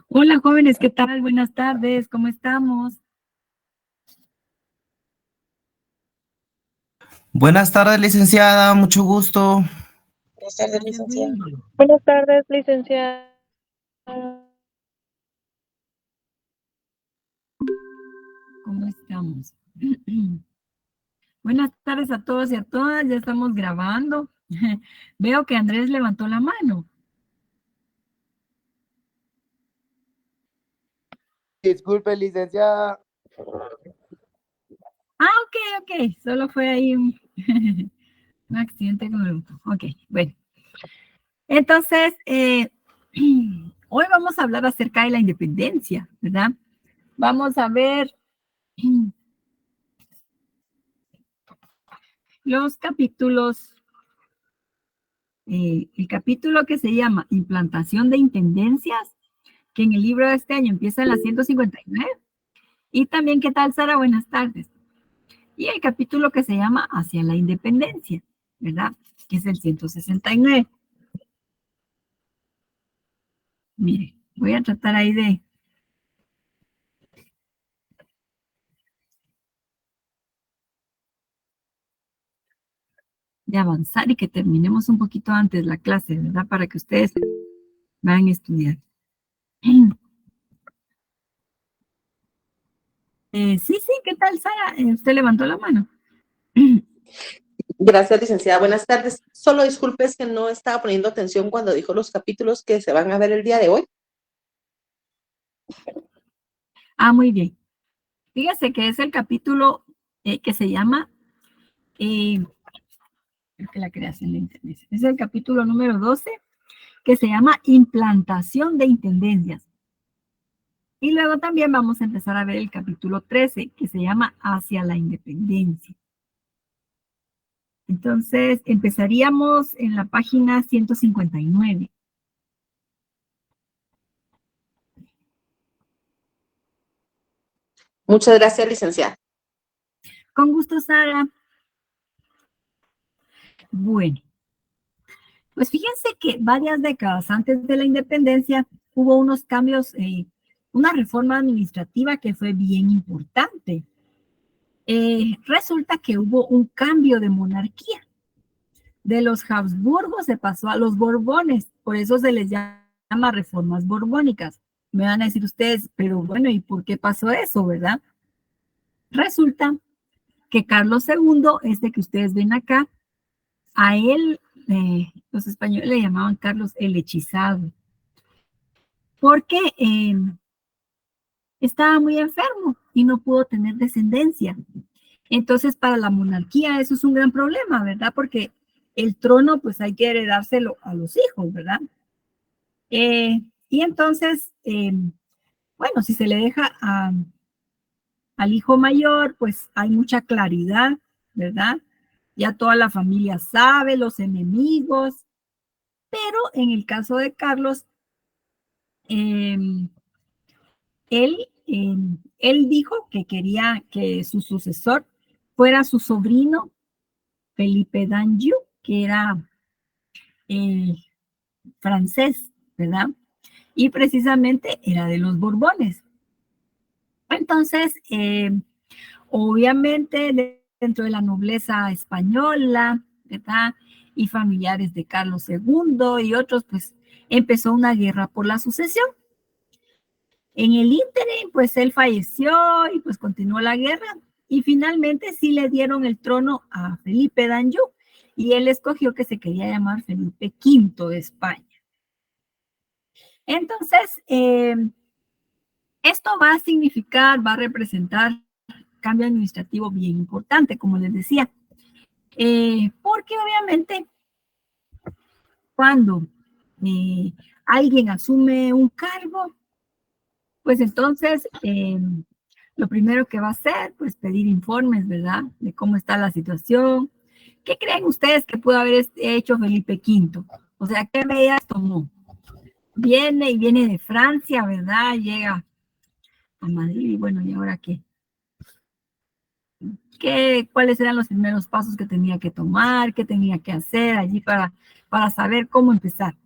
Hola jóvenes, ¿qué tal? Buenas tardes, ¿cómo estamos? Buenas tardes, licenciada, mucho gusto. Buenas tardes, Gracias, licenciada. Will. Buenas tardes, licenciada. ¿Cómo estamos? Buenas tardes a todos y a todas, ya estamos grabando. Veo que Andrés levantó la mano. Disculpe, licenciada. Ok, solo fue ahí un accidente con el botón. Ok, bueno. Entonces, hoy vamos a hablar acerca de la independencia, ¿verdad? Vamos a ver los capítulos. El capítulo que se llama Implantación de Intendencias, que en el libro de este año empieza en la 159. Y también, ¿qué tal, Sara? Buenas tardes. Y el capítulo que se llama Hacia la Independencia, ¿verdad? Que es el 169. Mire, voy a tratar ahí de avanzar y que terminemos un poquito antes la clase, ¿verdad? Para que ustedes vayan a estudiar. Sí, ¿qué tal, Sara? Usted levantó la mano. Gracias, licenciada. Buenas tardes. Solo disculpe, es que no estaba poniendo atención cuando dijo los capítulos que se van a ver el día de hoy. Muy bien. Fíjese que es el capítulo que se llama que la creación de intendencias. Es el capítulo número 12, que se llama Implantación de Intendencias. Y luego también vamos a empezar a ver el capítulo 13, que se llama Hacia la Independencia. Entonces, empezaríamos en la página 159. Muchas gracias, licenciada. Con gusto, Sara. Bueno, pues fíjense que varias décadas antes de la independencia hubo unos cambios, una reforma administrativa que fue bien importante. Resulta que hubo un cambio de monarquía. De los Habsburgos se pasó a los Borbones, por eso se les llama reformas borbónicas. Me van a decir ustedes, pero bueno, ¿y por qué pasó eso, verdad? Resulta que Carlos II, este que ustedes ven acá, a él los españoles le llamaban Carlos el Hechizado, porque estaba muy enfermo y no pudo tener descendencia. Entonces, para la monarquía eso es un gran problema, ¿verdad? Porque el trono, pues hay que heredárselo a los hijos, ¿verdad? Y entonces, bueno, si se le deja al hijo mayor, pues hay mucha claridad, ¿verdad? Ya toda la familia sabe, los enemigos, pero en el caso de Carlos, eh, él dijo que quería que su sucesor fuera su sobrino Felipe d'Anjou, que era eh, francés, ¿verdad? Y precisamente era de los Borbones. Entonces, obviamente dentro de la nobleza española, ¿verdad? Y familiares de Carlos II y otros, pues empezó una guerra por la sucesión. En el ínterin, pues él falleció y pues continuó la guerra y finalmente sí le dieron el trono a Felipe d'Anjou y él escogió que se quería llamar Felipe V de España. Entonces, esto va a significar, va a representar cambio administrativo bien importante, como les decía, porque obviamente cuando alguien asume un cargo, pues entonces lo primero que va a hacer, pues pedir informes, ¿verdad? De cómo está la situación. ¿Qué creen ustedes que pudo haber hecho Felipe V? O sea, ¿qué medidas tomó? Viene de Francia, ¿verdad? Llega a Madrid y bueno, ¿y ahora qué? ¿Cuáles eran los primeros pasos que tenía que tomar? ¿Qué tenía que hacer allí para saber cómo empezar?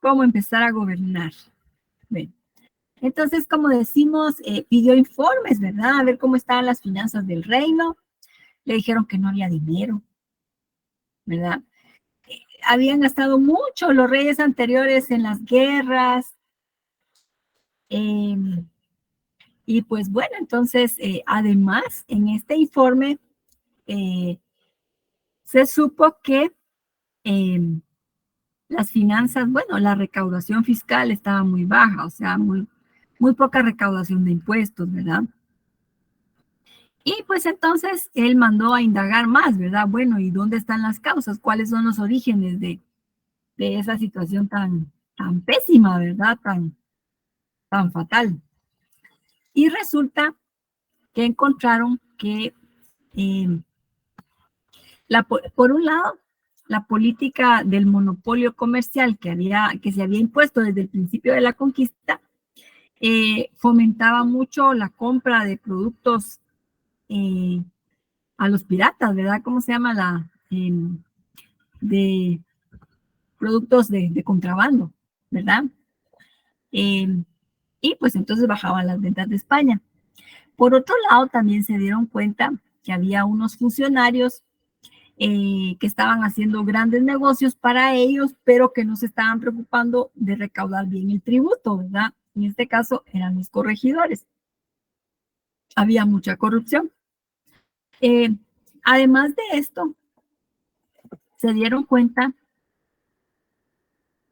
cómo empezar a gobernar. Bueno, entonces, como decimos, pidió informes, ¿verdad? A ver cómo estaban las finanzas del reino. Le dijeron que no había dinero, ¿verdad? Habían gastado mucho los reyes anteriores en las guerras. Y pues bueno, entonces, además, en este informe se supo que las finanzas, bueno, la recaudación fiscal estaba muy baja, o sea, muy poca recaudación de impuestos, ¿verdad? Y pues entonces él mandó a indagar más, ¿verdad? Bueno, ¿y dónde están las causas? ¿Cuáles son los orígenes de esa situación tan pésima, ¿verdad? Tan fatal. Y resulta que encontraron que, por un lado, la política del monopolio comercial que se había impuesto desde el principio de la conquista fomentaba mucho la compra de productos a los piratas, ¿verdad? ¿Cómo se llama? De productos de contrabando, ¿verdad? Y pues entonces bajaban las ventas de España. Por otro lado, también se dieron cuenta que había unos funcionarios que estaban haciendo grandes negocios para ellos, pero que no se estaban preocupando de recaudar bien el tributo, ¿verdad? En este caso eran los corregidores. Había mucha corrupción. Además de esto, se dieron cuenta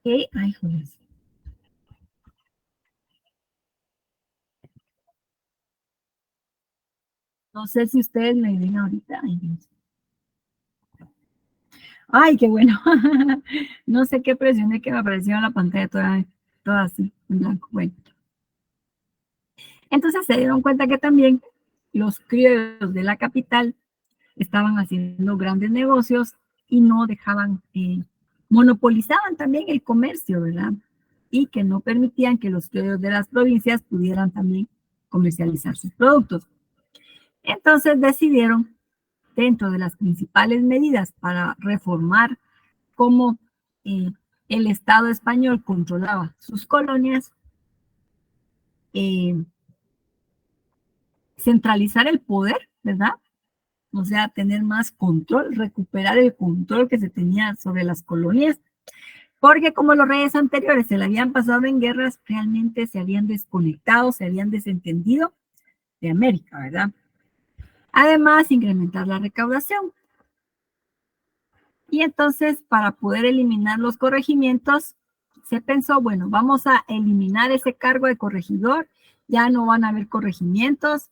que, ay, joder, no sé si ustedes me ven ahorita. Ay, Dios. Ay, qué bueno. No sé qué presioné que me apareció en la pantalla toda así, en blanco. Bueno. Entonces se dieron cuenta que también los criollos de la capital estaban haciendo grandes negocios y no dejaban, monopolizaban también el comercio, ¿verdad? Y que no permitían que los criollos de las provincias pudieran también comercializar sus productos. Entonces decidieron, dentro de las principales medidas para reformar cómo el Estado español controlaba sus colonias, centralizar el poder, ¿verdad? O sea, tener más control, recuperar el control que se tenía sobre las colonias, porque como los reyes anteriores se le habían pasado en guerras, realmente se habían desconectado, se habían desentendido de América, ¿verdad? Además, incrementar la recaudación. Y entonces, para poder eliminar los corregimientos, se pensó, bueno, vamos a eliminar ese cargo de corregidor, ya no van a haber corregimientos,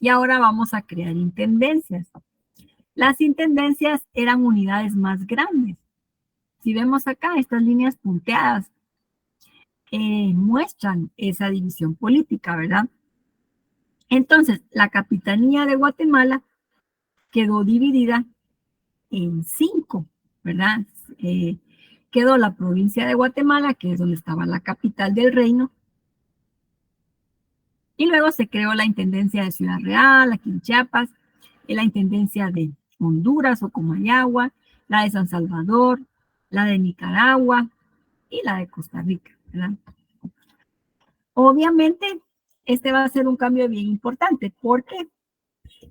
y ahora vamos a crear intendencias. Las intendencias eran unidades más grandes. Si vemos acá, estas líneas punteadas muestran esa división política, ¿verdad? Entonces, la capitanía de Guatemala quedó dividida en 5, ¿verdad? Quedó la provincia de Guatemala, que es donde estaba la capital del reino, y luego se creó la intendencia de Ciudad Real, aquí en Chiapas, y la intendencia de Honduras o Comayagua, la de San Salvador, la de Nicaragua y la de Costa Rica, ¿verdad? Obviamente, este va a ser un cambio bien importante porque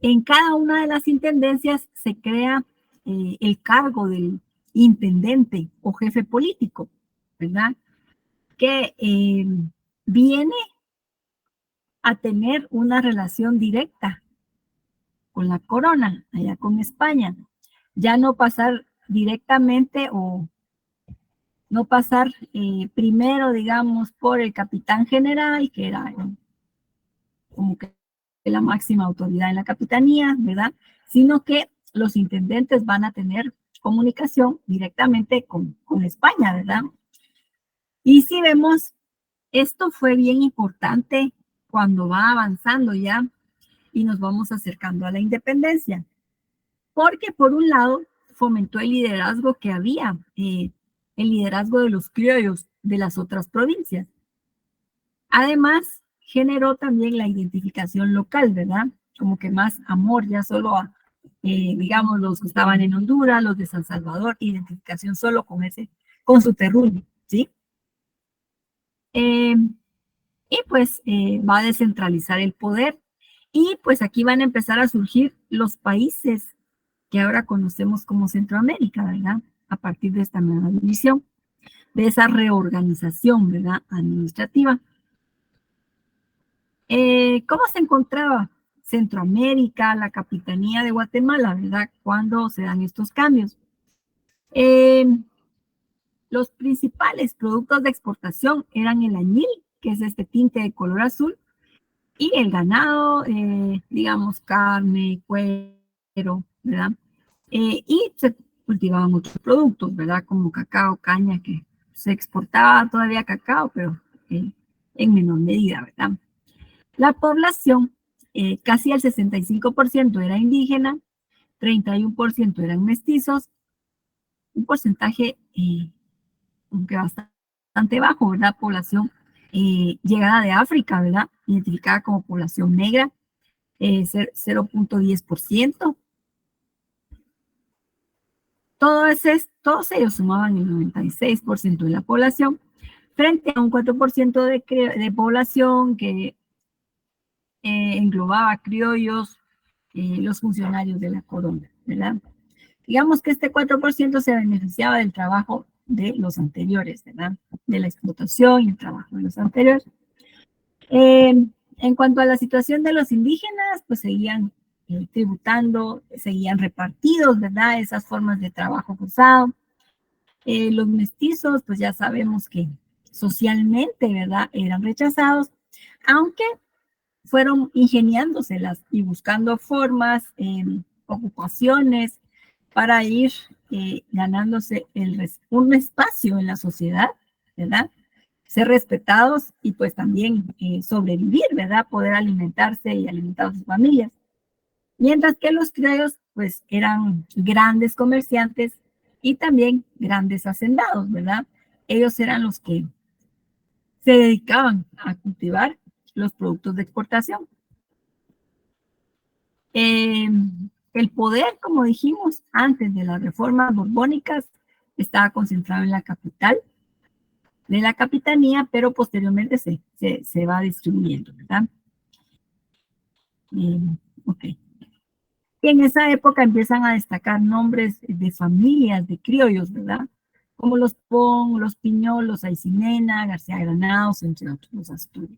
en cada una de las intendencias se crea el cargo del intendente o jefe político, ¿verdad? Que viene a tener una relación directa con la corona, allá con España. Ya no pasar directamente o no pasar primero, digamos, por el capitán general, que era como que la máxima autoridad en la capitanía, ¿verdad? Sino que los intendentes van a tener comunicación directamente con España, ¿verdad? Y si vemos, esto fue bien importante cuando va avanzando ya y nos vamos acercando a la independencia, porque por un lado fomentó el liderazgo que había, el liderazgo de los criollos de las otras provincias. Además, generó también la identificación local, ¿verdad? Como que más amor ya solo a, digamos, los que estaban en Honduras, los de San Salvador, identificación solo con su terruño, ¿sí? Eh, y pues va a descentralizar el poder. Y pues aquí van a empezar a surgir los países que ahora conocemos como Centroamérica, ¿verdad? A partir de esta nueva división, de esa reorganización, ¿verdad? Administrativa. ¿Cómo se encontraba Centroamérica, la capitanía de Guatemala, ¿verdad? Cuando se dan estos cambios. Los principales productos de exportación eran el añil, que es este tinte de color azul, y el ganado, digamos, carne, cuero, ¿verdad? Y se cultivaban otros productos, ¿verdad? Como cacao, caña, que se exportaba todavía cacao, pero en menor medida, ¿verdad? La población, casi el 65% era indígena, 31% eran mestizos, un porcentaje aunque bastante bajo, ¿verdad? Población llegada de África, ¿verdad? Identificada como población negra, 0.10%. Todos ellos sumaban el 96% de la población, frente a un 4% de población que englobaba criollos, los funcionarios de la corona, ¿verdad? Digamos que este 4% se beneficiaba del trabajo de los anteriores, ¿verdad? De la explotación y el trabajo de los anteriores. En cuanto a la situación de los indígenas, pues seguían tributando, seguían repartidos, ¿verdad? Esas formas de trabajo forzado. Los mestizos, pues ya sabemos que socialmente, ¿verdad? Eran rechazados, aunque fueron ingeniándoselas y buscando formas, ocupaciones para ir ganándose un espacio en la sociedad, ¿verdad? Ser respetados y pues también sobrevivir, ¿verdad? Poder alimentarse y alimentar a sus familias. Mientras que los criollos pues eran grandes comerciantes y también grandes hacendados, ¿verdad? Ellos eran los que se dedicaban a cultivar los productos de exportación. El poder, como dijimos, antes de las reformas borbónicas, estaba concentrado en la capital de la capitanía, pero posteriormente se va distribuyendo, ¿verdad? Ok. Y en esa época empiezan a destacar nombres de familias de criollos, ¿verdad? Como los Pon, los Piñol, los Aycinena, García Granados, entre otros, los Asturias.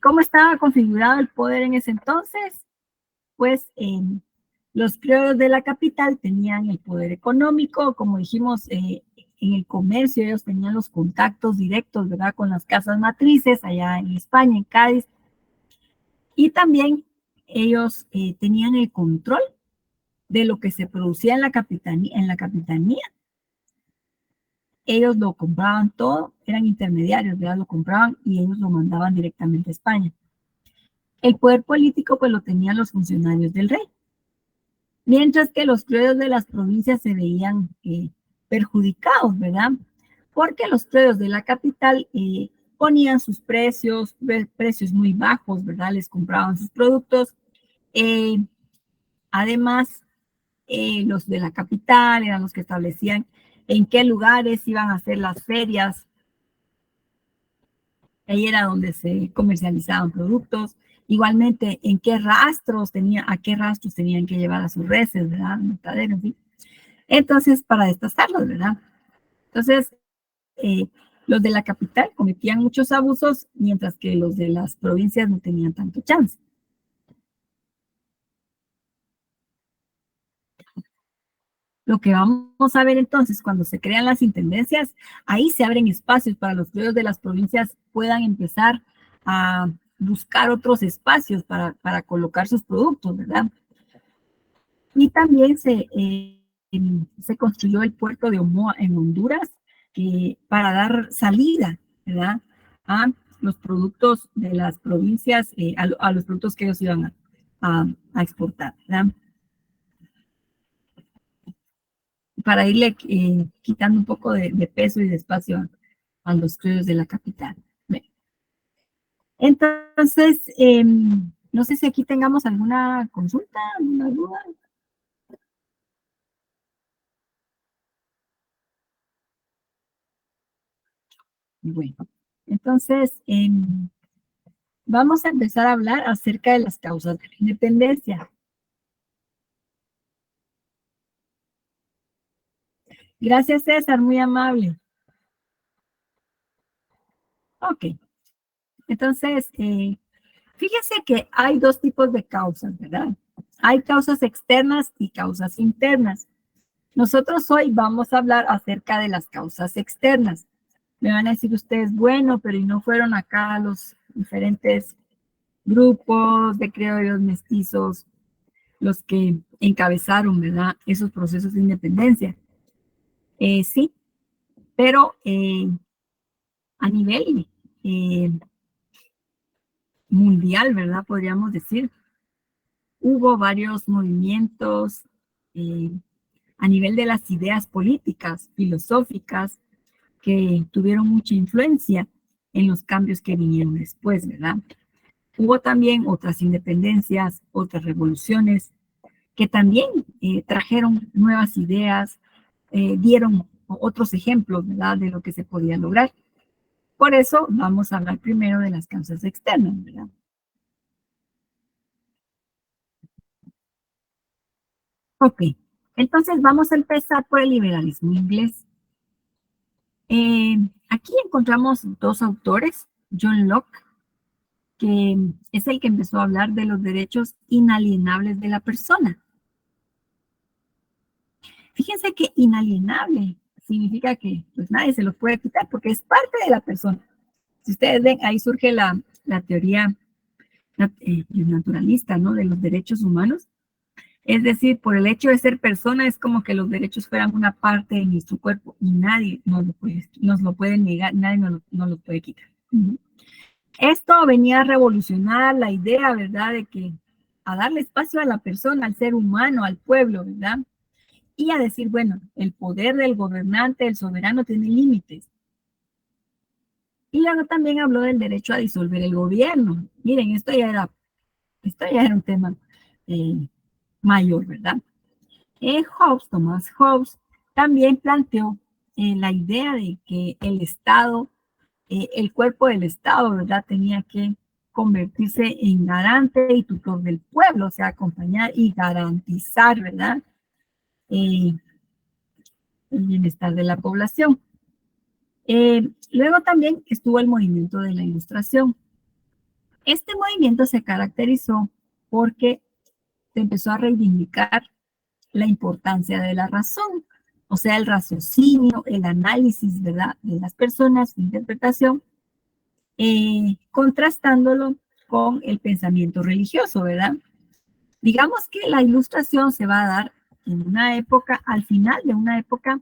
¿Cómo estaba configurado el poder en ese entonces? Pues los criollos de la capital tenían el poder económico, como dijimos, en el comercio ellos tenían los contactos directos, ¿verdad? Con las casas matrices allá en España, en Cádiz. Y también ellos tenían el control de lo que se producía en la capitanía. Ellos lo compraban todo, eran intermediarios, ¿verdad? Lo compraban y ellos lo mandaban directamente a España. El poder político pues lo tenían los funcionarios del rey. Mientras que los criollos de las provincias se veían perjudicados, ¿verdad? Porque los criollos de la capital ponían sus precios muy bajos, ¿verdad? Les compraban sus productos. Además, los de la capital eran los que establecían en qué lugares iban a hacer las ferias. Ahí era donde se comercializaban productos. Igualmente, a qué rastros tenían que llevar a sus reses, ¿verdad? Mataderos, ¿sí? Entonces, para destazarlos, ¿verdad? Entonces, los de la capital cometían muchos abusos, mientras que los de las provincias no tenían tanto chance. Lo que vamos a ver entonces, cuando se crean las intendencias, ahí se abren espacios para los criollos de las provincias puedan empezar a buscar otros espacios para colocar sus productos, ¿verdad? Y también se construyó el puerto de Omoa en Honduras para dar salida, ¿verdad? A los productos de las provincias, a los productos que ellos iban a exportar, ¿verdad? Para irle quitando un poco de peso y de espacio a los criollos de la capital. Entonces, no sé si aquí tengamos alguna consulta, alguna duda. Bueno, entonces vamos a empezar a hablar acerca de las causas de la independencia. Gracias, César, muy amable. Ok, entonces, fíjese que hay dos tipos de causas, ¿verdad? Hay causas externas y causas internas. Nosotros hoy vamos a hablar acerca de las causas externas. Me van a decir ustedes, bueno, pero ¿y no fueron acá los diferentes grupos de criollos mestizos los que encabezaron, ¿verdad?, esos procesos de independencia? Sí, pero a nivel mundial, ¿verdad?, podríamos decir, hubo varios movimientos a nivel de las ideas políticas, filosóficas, que tuvieron mucha influencia en los cambios que vinieron después, ¿verdad? Hubo también otras independencias, otras revoluciones, que también trajeron nuevas ideas, dieron otros ejemplos, ¿verdad?, de lo que se podía lograr. Por eso vamos a hablar primero de las causas externas, ¿verdad? Ok, entonces vamos a empezar por el liberalismo inglés. Aquí encontramos dos autores, John Locke, que es el que empezó a hablar de los derechos inalienables de la persona. Fíjense que inalienable significa que pues nadie se los puede quitar porque es parte de la persona. Si ustedes ven, ahí surge la teoría naturalista, ¿no?, de los derechos humanos. Es decir, por el hecho de ser persona es como que los derechos fueran una parte de nuestro cuerpo y nadie nos lo puede negar, nadie nos lo puede quitar. Esto venía a revolucionar la idea, ¿verdad?, de que a darle espacio a la persona, al ser humano, al pueblo, ¿verdad?, y a decir, bueno, el poder del gobernante, el soberano, tiene límites. Y luego también habló del derecho a disolver el gobierno. Miren, esto ya era un tema mayor, ¿verdad? Thomas Hobbes, también planteó la idea de que el Estado, el cuerpo del Estado, ¿verdad?, tenía que convertirse en garante y tutor del pueblo, o sea, acompañar y garantizar, ¿verdad?, el bienestar de la población. Luego también estuvo el movimiento de la Ilustración. Este movimiento se caracterizó porque se empezó a reivindicar la importancia de la razón, o sea, el raciocinio, el análisis, ¿verdad?, de las personas, su interpretación, contrastándolo con el pensamiento religioso, ¿verdad? Digamos que la Ilustración se va a dar en una época, al final de una época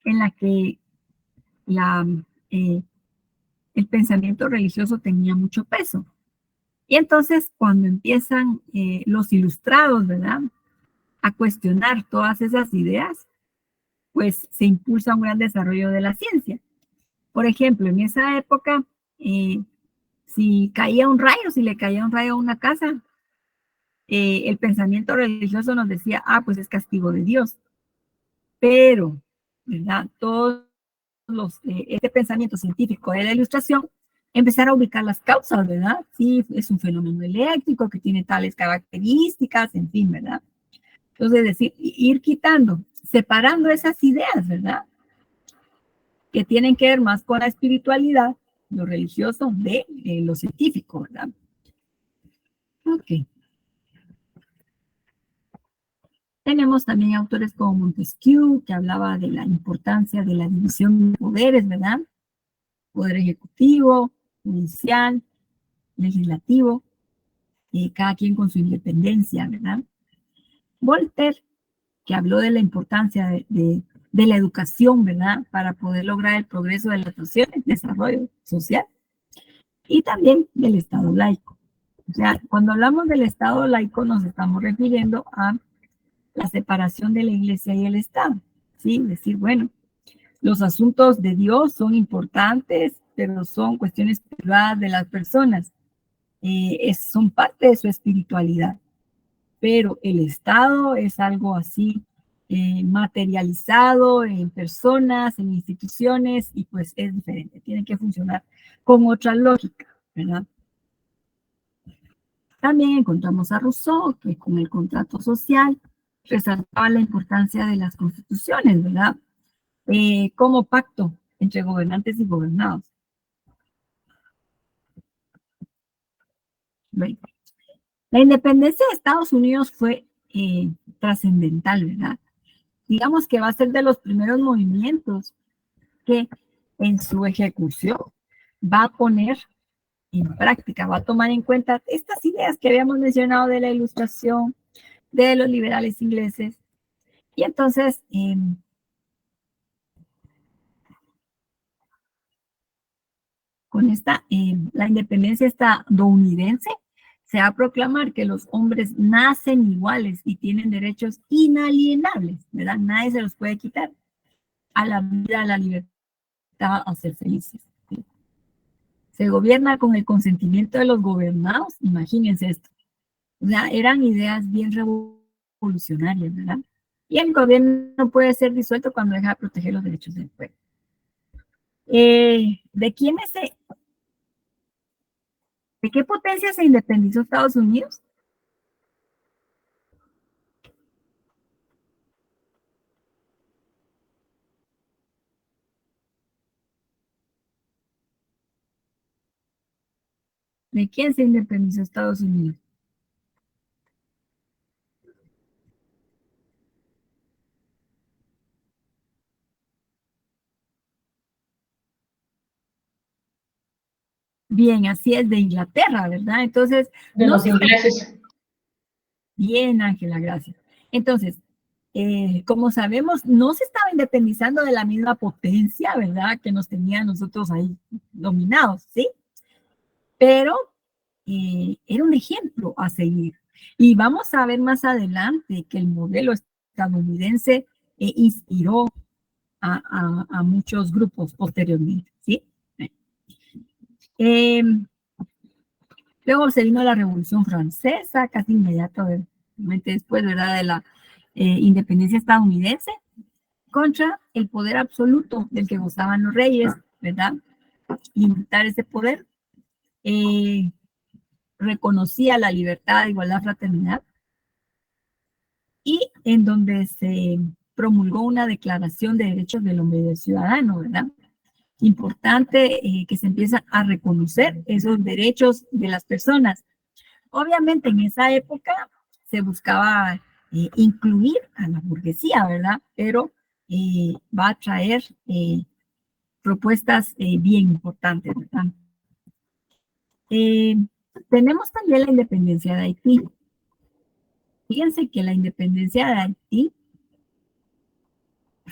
en la que el pensamiento religioso tenía mucho peso. Y entonces cuando empiezan los ilustrados, ¿verdad?, a cuestionar todas esas ideas, pues se impulsa un gran desarrollo de la ciencia. Por ejemplo, en esa época, si le caía un rayo a una casa, el pensamiento religioso nos decía, pues es castigo de Dios. Pero, ¿verdad?, este pensamiento científico de la Ilustración empezar a ubicar las causas, ¿verdad? Sí, es un fenómeno eléctrico que tiene tales características, en fin, ¿verdad? Entonces, es decir, ir quitando, separando esas ideas, ¿verdad?, que tienen que ver más con la espiritualidad, lo religioso, de lo científico, ¿verdad? Ok. Tenemos también autores como Montesquieu, que hablaba de la importancia de la división de poderes, ¿verdad? Poder ejecutivo, judicial, legislativo, cada quien con su independencia, ¿verdad? Voltaire, que habló de la importancia de la educación, ¿verdad?, para poder lograr el progreso de la sociedad, el desarrollo social, y también del Estado laico. O sea, cuando hablamos del Estado laico nos estamos refiriendo a la separación de la Iglesia y el Estado, ¿sí? Es decir, bueno, los asuntos de Dios son importantes, pero son cuestiones privadas de las personas. Son parte de su espiritualidad. Pero el Estado es algo así materializado en personas, en instituciones, y pues es diferente, tiene que funcionar con otra lógica, ¿verdad? También encontramos a Rousseau, que con el contrato social resaltaba la importancia de las constituciones, ¿verdad? Como pacto entre gobernantes y gobernados. Bueno, la independencia de Estados Unidos fue trascendental, ¿verdad? Digamos que va a ser de los primeros movimientos que en su ejecución va a poner en práctica, va a tomar en cuenta estas ideas que habíamos mencionado de la Ilustración, de los liberales ingleses. Y entonces, con esta, la independencia estadounidense, se va a proclamar que los hombres nacen iguales y tienen derechos inalienables, ¿verdad? Nadie se los puede quitar, a la vida, a la libertad, a ser felices. ¿Sí? Se gobierna con el consentimiento de los gobernados, imagínense esto. O sea, eran ideas bien revolucionarias, ¿verdad? Y el gobierno puede ser disuelto cuando deja de proteger los derechos del pueblo. ¿De qué potencia se independizó Estados Unidos? ¿De quién se independizó Estados Unidos? Bien, así es, de Inglaterra, ¿verdad? Entonces, De no los se ingleses. Bien, Ángela, gracias. Entonces, como sabemos, no se estaba independizando de la misma potencia, ¿verdad? Que nos tenía a nosotros ahí dominados, ¿sí? Pero era un ejemplo a seguir. Y vamos a ver más adelante que el modelo estadounidense inspiró a muchos grupos posteriormente, ¿sí? Luego se vino la Revolución Francesa, casi inmediatamente después, ¿verdad?, de la independencia estadounidense, contra el poder absoluto del que gozaban los reyes, ¿verdad? Limitar ese poder, reconocía la libertad, igualdad, fraternidad, y en donde se promulgó una declaración de derechos del hombre y del ciudadano, ¿verdad? Importante que se empieza a reconocer esos derechos de las personas. Obviamente en esa época se buscaba incluir a la burguesía, ¿verdad? Pero va a traer propuestas bien importantes, ¿verdad? Tenemos también la independencia de Haití. Fíjense que la independencia de Haití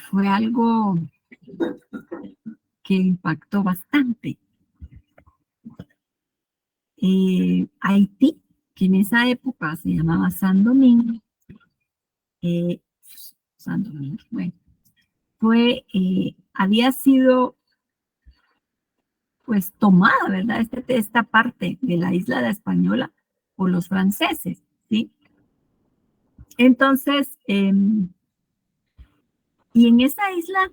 fue algo que impactó bastante. Haití, que en esa época se llamaba San Domingo, bueno, había sido pues tomada, ¿verdad? Esta parte de la isla de Española por los franceses, ¿sí? Entonces, y en esa isla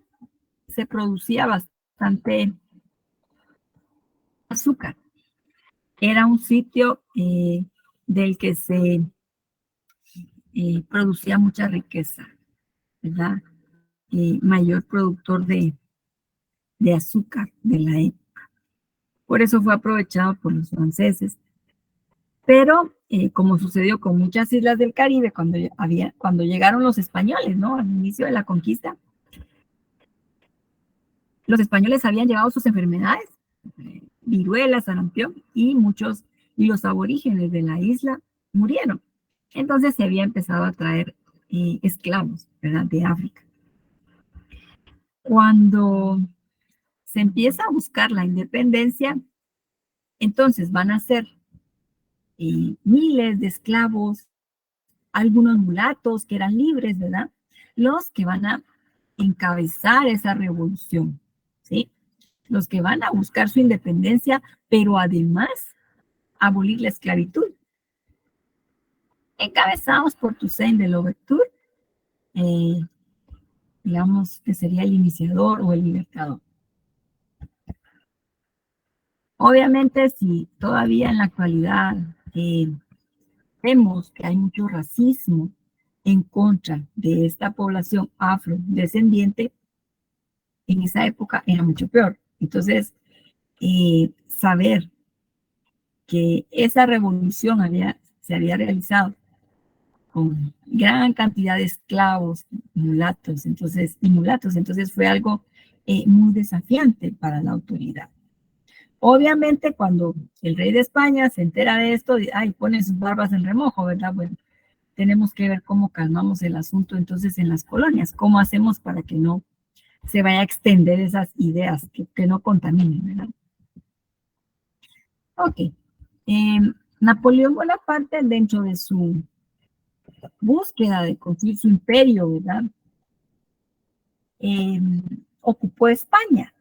se producía bastante azúcar. Era un sitio del que se producía mucha riqueza, ¿verdad? Mayor productor de azúcar de la época. Por eso fue aprovechado por los franceses. Pero, como sucedió con muchas islas del Caribe cuando llegaron los españoles, ¿no? Al inicio de la conquista, los españoles habían llevado sus enfermedades, viruela, sarampión, y los aborígenes de la isla murieron. Entonces se había empezado a traer esclavos, ¿verdad?, de África. Cuando se empieza a buscar la independencia, entonces van a ser miles de esclavos, algunos mulatos que eran libres, ¿verdad?, los que van a encabezar esa revolución, ¿sí? Los que van a buscar su independencia, pero además abolir la esclavitud. Encabezados por Toussaint de Louverture digamos que sería el iniciador o el libertador. Obviamente, si todavía en la actualidad vemos que hay mucho racismo en contra de esta población afrodescendiente, en esa época era mucho peor. Entonces, saber que esa revolución se había realizado con gran cantidad de esclavos, mulatos, entonces fue algo muy desafiante para la autoridad. Obviamente, cuando el rey de España se entera de esto, pone sus barbas en remojo, ¿verdad? Bueno, tenemos que ver cómo calmamos el asunto entonces en las colonias, cómo hacemos para que no se vaya a extender esas ideas, que no contaminen, ¿verdad? Ok. Napoleón Bonaparte, dentro de su búsqueda de construir su imperio, ¿verdad? Ocupó España.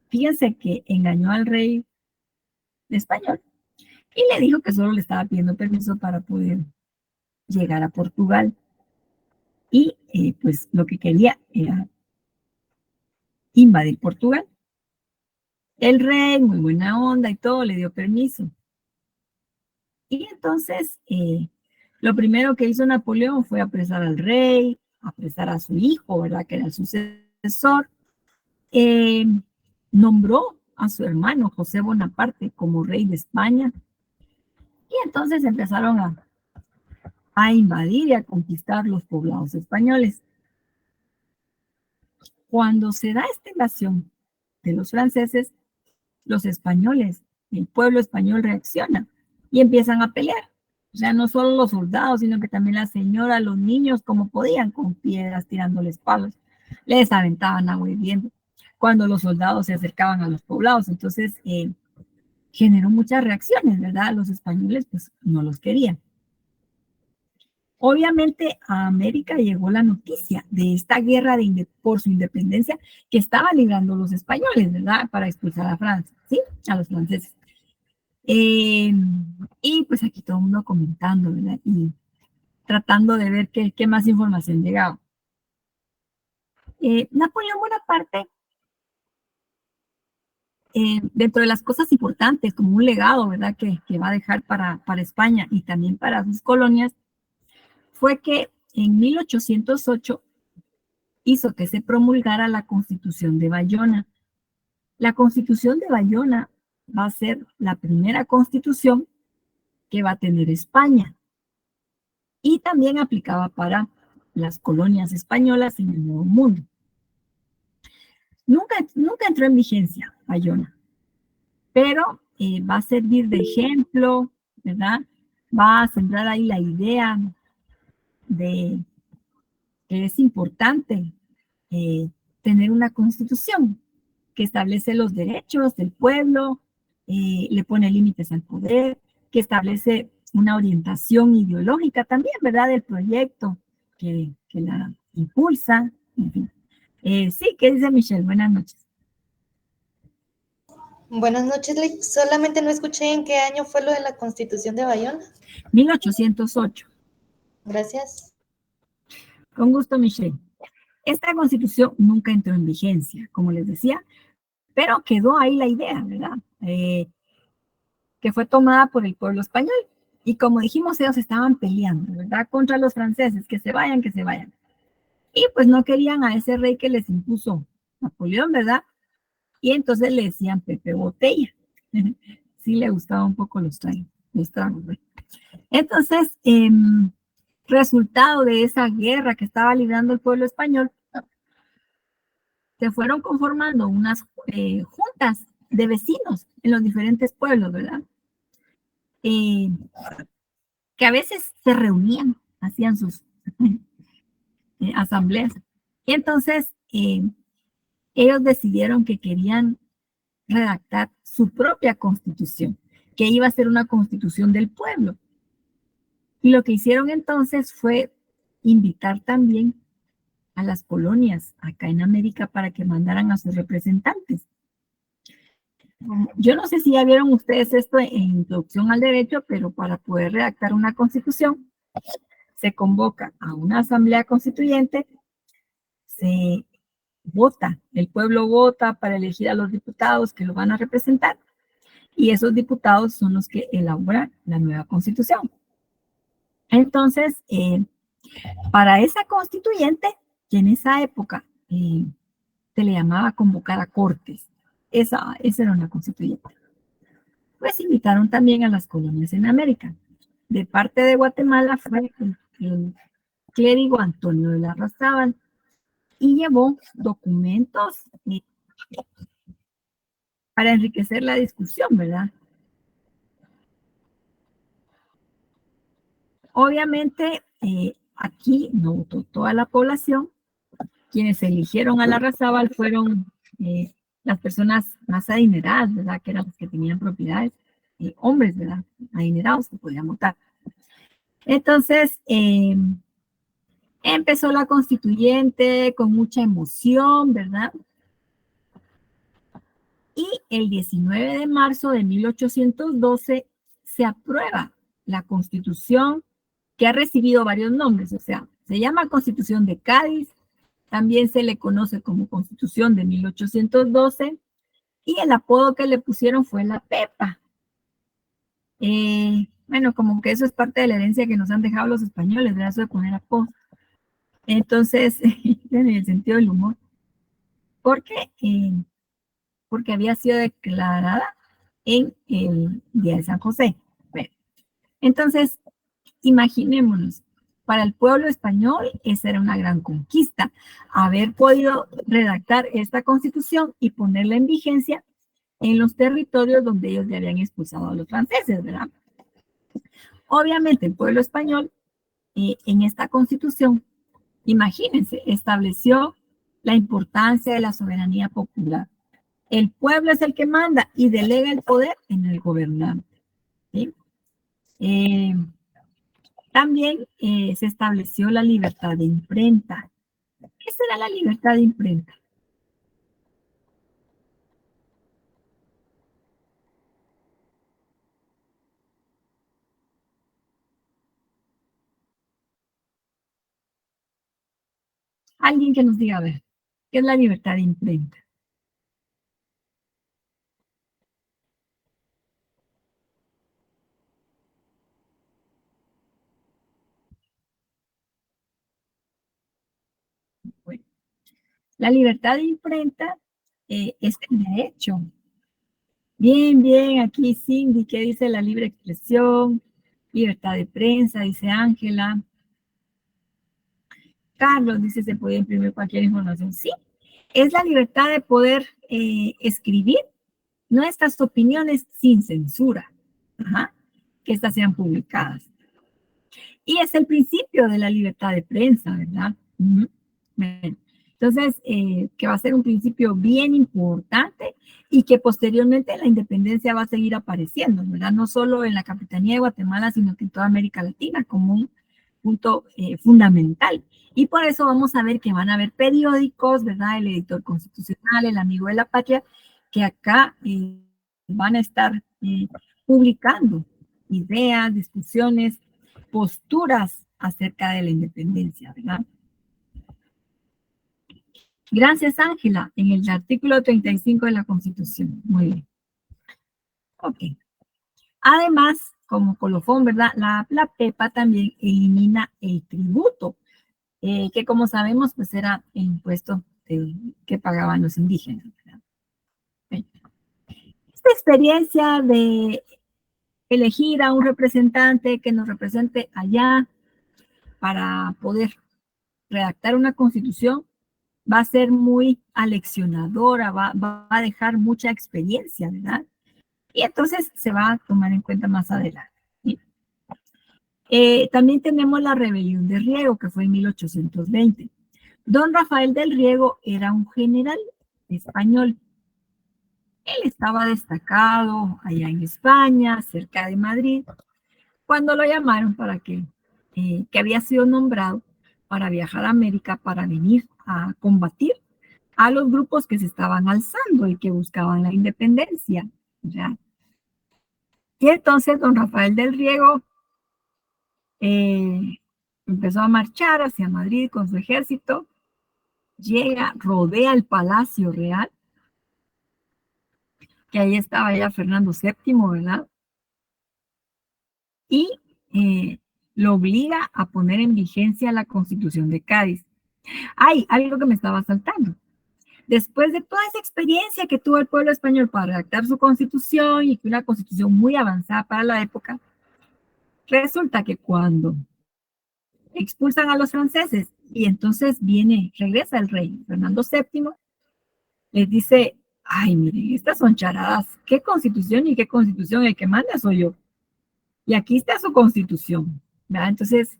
Fíjense que engañó al rey español y le dijo que solo le estaba pidiendo permiso para poder llegar a Portugal. Y pues lo que quería era invadir Portugal. El rey, muy buena onda y todo, le dio permiso. Y entonces, lo primero que hizo Napoleón fue apresar al rey, apresar a su hijo, ¿verdad? Que era el sucesor. Nombró a su hermano José Bonaparte como rey de España. Y entonces empezaron a invadir y a conquistar los poblados españoles. Cuando se da esta invasión de los franceses, los españoles, el pueblo español reacciona y empiezan a pelear. O sea, no solo los soldados, sino que también las señoras, los niños, como podían, con piedras, tirándoles palos, les aventaban agua hirviendo cuando los soldados se acercaban a los poblados. Entonces, generó muchas reacciones, ¿verdad? Los españoles, pues, no los querían. Obviamente, a América llegó la noticia de esta guerra por su independencia que estaban librando los españoles, ¿verdad? Para expulsar a Francia, ¿sí? A los franceses. Y pues aquí todo el mundo comentando, ¿verdad? Y tratando de ver qué más información llegaba. Napoleón Bonaparte, dentro de las cosas importantes, como un legado, ¿verdad? Que va a dejar para España y también para sus colonias, fue que en 1808 hizo que se promulgara la Constitución de Bayona. La Constitución de Bayona va a ser la primera constitución que va a tener España y también aplicaba para las colonias españolas en el Nuevo Mundo. Nunca entró en vigencia Bayona, pero va a servir de ejemplo, ¿verdad? Va a sembrar ahí la idea de que es importante tener una constitución que establece los derechos del pueblo, le pone límites al poder, que establece una orientación ideológica también, ¿verdad? Del proyecto que la impulsa, en fin. Sí, ¿qué dice Michelle? Buenas noches. Buenas noches, Lick. Solamente no escuché en qué año fue lo de la Constitución de Bayona. 1808. Gracias. Con gusto, Michelle. Esta constitución nunca entró en vigencia, como les decía, pero quedó ahí la idea, ¿verdad? Que fue tomada por el pueblo español. Y como dijimos, ellos estaban peleando, ¿verdad? Contra los franceses, que se vayan, que se vayan. Y pues no querían a ese rey que les impuso Napoleón, ¿verdad? Y entonces le decían Pepe Botella. Sí le gustaba un poco los tragos, ¿verdad? Entonces, resultado de esa guerra que estaba librando el pueblo español, se fueron conformando unas juntas de vecinos en los diferentes pueblos, ¿verdad? Que a veces se reunían, hacían sus asambleas. Y entonces ellos decidieron que querían redactar su propia constitución, que iba a ser una constitución del pueblo. Y lo que hicieron entonces fue invitar también a las colonias acá en América para que mandaran a sus representantes. Yo no sé si ya vieron ustedes esto en Introducción al Derecho, pero para poder redactar una constitución se convoca a una asamblea constituyente se vota, el pueblo vota para elegir a los diputados que lo van a representar, y esos diputados son los que elaboran la nueva constitución. Entonces, para esa constituyente, que en esa época se le llamaba convocar a cortes, esa era una constituyente, pues invitaron también a las colonias en América. De parte de Guatemala fue el clérigo Antonio de Larrazábal, y llevó documentos para enriquecer la discusión, ¿verdad? Obviamente, aquí no votó toda la población. Quienes eligieron a Larrazábal fueron las personas más adineradas, ¿verdad? Que eran las que tenían propiedades, hombres, ¿verdad? Adinerados que podían votar. Entonces, empezó la constituyente con mucha emoción, ¿verdad? Y el 19 de marzo de 1812 se aprueba la Constitución, que ha recibido varios nombres, o sea, se llama Constitución de Cádiz, también se le conoce como Constitución de 1812, y el apodo que le pusieron fue la Pepa. Bueno, como que eso es parte de la herencia que nos han dejado los españoles, ¿verdad? Eso de poner apodos. Entonces, en el sentido del humor, porque había sido declarada en el Día de San José. Bueno, entonces, imaginémonos, para el pueblo español esa era una gran conquista, haber podido redactar esta constitución y ponerla en vigencia en los territorios donde ellos ya habían expulsado a los franceses, ¿verdad? Obviamente el pueblo español en esta constitución, imagínense, estableció la importancia de la soberanía popular. El pueblo es el que manda y delega el poder en el gobernante, ¿sí? También se estableció la libertad de imprenta. ¿Qué será la libertad de imprenta? Alguien que nos diga, a ver, ¿qué es la libertad de imprenta? Bueno, la libertad de imprenta es el derecho. Bien, bien, aquí Cindy, ¿qué dice la libre expresión? Libertad de prensa, dice Ángela. Carlos dice, se puede imprimir cualquier información. Sí, es la libertad de poder escribir nuestras opiniones sin censura, que estas sean publicadas. Y es el principio de la libertad de prensa, ¿verdad? Bueno, entonces, que va a ser un principio bien importante y que posteriormente en la independencia va a seguir apareciendo, ¿verdad? No solo en la Capitanía de Guatemala, sino que en toda América Latina como un punto fundamental. Y por eso vamos a ver que van a haber periódicos, ¿verdad? El Editor Constitucional, El Amigo de la Patria, que acá van a estar publicando ideas, discusiones, posturas acerca de la independencia, ¿verdad? Gracias, Ángela, en el artículo 35 de la Constitución. Muy bien. Ok. Además, como colofón, ¿verdad? La PEPA también elimina el tributo, que como sabemos, pues era el impuesto que pagaban los indígenas, ¿verdad? Esta experiencia de elegir a un representante que nos represente allá para poder redactar una constitución va a ser muy aleccionadora, va a dejar mucha experiencia, ¿verdad? Y entonces se va a tomar en cuenta más adelante. ¿Sí? También tenemos la rebelión de Riego, que fue en 1820. Don Rafael del Riego era un general español. Él estaba destacado allá en España, cerca de Madrid, cuando lo llamaron para que había sido nombrado para viajar a América para venir a combatir a los grupos que se estaban alzando y que buscaban la independencia. ¿Ya? Y entonces don Rafael del Riego empezó a marchar hacia Madrid con su ejército llega, rodea el Palacio Real, que ahí estaba ya Fernando VII, ¿verdad? Y lo obliga a poner en vigencia la Constitución de Cádiz. Hay algo que me estaba saltando. Después de toda esa experiencia que tuvo el pueblo español para redactar su constitución y que una constitución muy avanzada para la época, resulta que cuando expulsan a los franceses y entonces regresa el rey Fernando VII, les dice, ay, miren, estas son charadas, ¿qué constitución y qué constitución? El que manda soy yo. Y aquí está su constitución, ¿verdad? Entonces,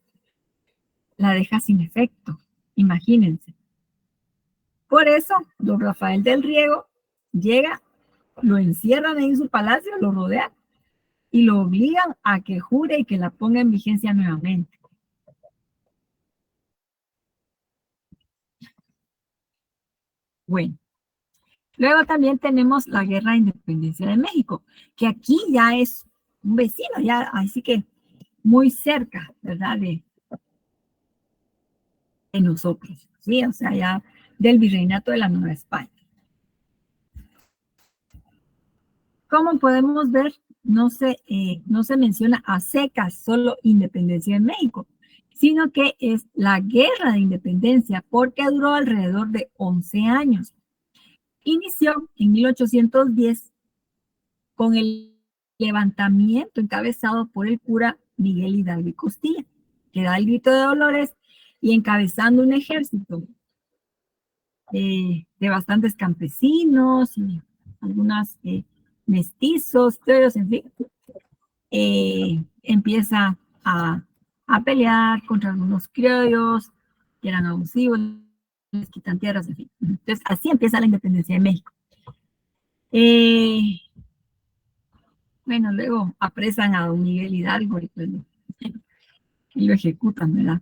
la deja sin efecto, imagínense. Por eso, don Rafael del Riego llega, lo encierran en su palacio, lo rodean y lo obligan a que jure y que la ponga en vigencia nuevamente. Bueno, luego también tenemos la Guerra de Independencia de México, que aquí ya es un vecino, ya así que muy cerca, ¿verdad? De nosotros, ¿sí? O sea, ya del virreinato de la Nueva España. Como podemos ver, no se menciona a secas solo independencia de México, sino que es la Guerra de Independencia, porque duró alrededor de 11 años. Inició en 1810 con el levantamiento encabezado por el cura Miguel Hidalgo y Costilla, que da el grito de Dolores y encabezando un ejército de bastantes campesinos y algunos mestizos, todos, en fin, empieza a pelear contra algunos criollos que eran abusivos, les quitan tierras, en fin. Entonces, así empieza la independencia de México. Bueno, luego apresan a don Miguel Hidalgo y, pues, y lo ejecutan, ¿verdad?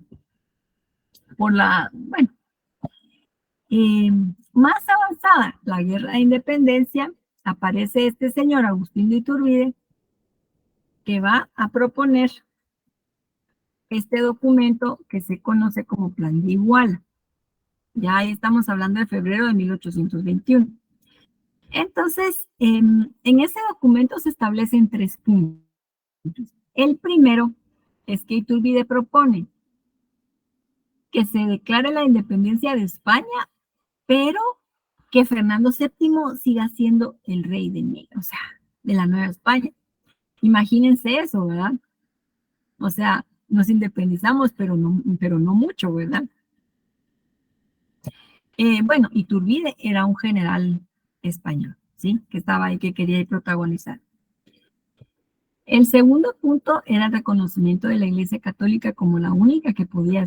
Más avanzada la Guerra de Independencia, aparece este señor Agustín de Iturbide, que va a proponer este documento que se conoce como Plan de Iguala. Ya ahí estamos hablando de febrero de 1821. Entonces, en ese documento se establecen 3 puntos. El primero es que Iturbide propone que se declare la independencia de España, pero que Fernando VII siga siendo el rey de la Nueva España. Imagínense eso, ¿verdad? O sea, nos independizamos, pero no mucho, ¿verdad? Bueno, Iturbide era un general español, ¿sí? Que estaba ahí, que quería protagonizar. El segundo punto era el reconocimiento de la Iglesia Católica como la única que podía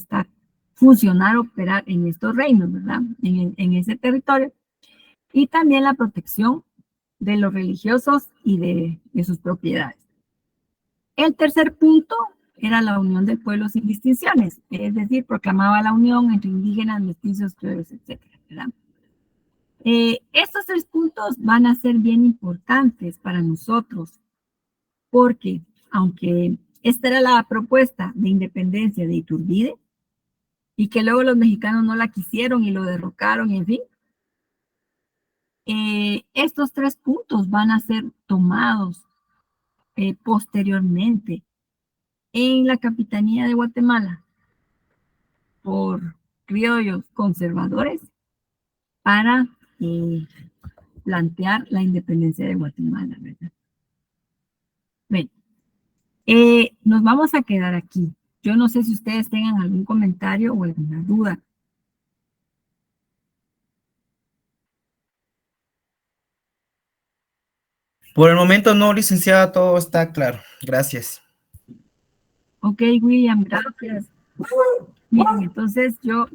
funcionar, operar en estos reinos, ¿verdad? En ese territorio. Y también la protección de los religiosos y de sus propiedades. El tercer punto era la unión del pueblo sin distinciones, es decir, proclamaba la unión entre indígenas, mestizos, criollos, etcétera, ¿verdad? Estos 3 puntos van a ser bien importantes para nosotros, porque aunque esta era la propuesta de independencia de Iturbide, y que luego los mexicanos no la quisieron y lo derrocaron, y en fin, estos 3 puntos van a ser tomados posteriormente en la Capitanía de Guatemala por criollos conservadores para plantear la independencia de Guatemala, ¿verdad? Bien, nos vamos a quedar aquí. Yo no sé si ustedes tengan algún comentario o alguna duda. Por el momento no, licenciada, todo está claro. Gracias. Ok, William, gracias. Miren, entonces yo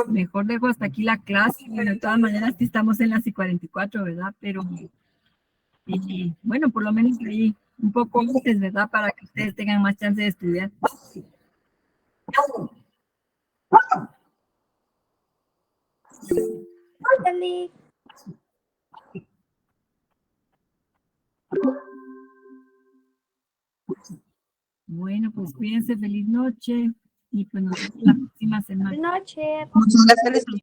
mejor dejo hasta aquí la clase. Bueno, de todas maneras sí estamos en las I-44, ¿verdad? Pero bueno, por lo menos ahí un poco antes, ¿verdad? Para que ustedes tengan más chance de estudiar. Bueno, pues cuídense, feliz noche y pues nos vemos la próxima semana. Buenas noches. Muchas gracias.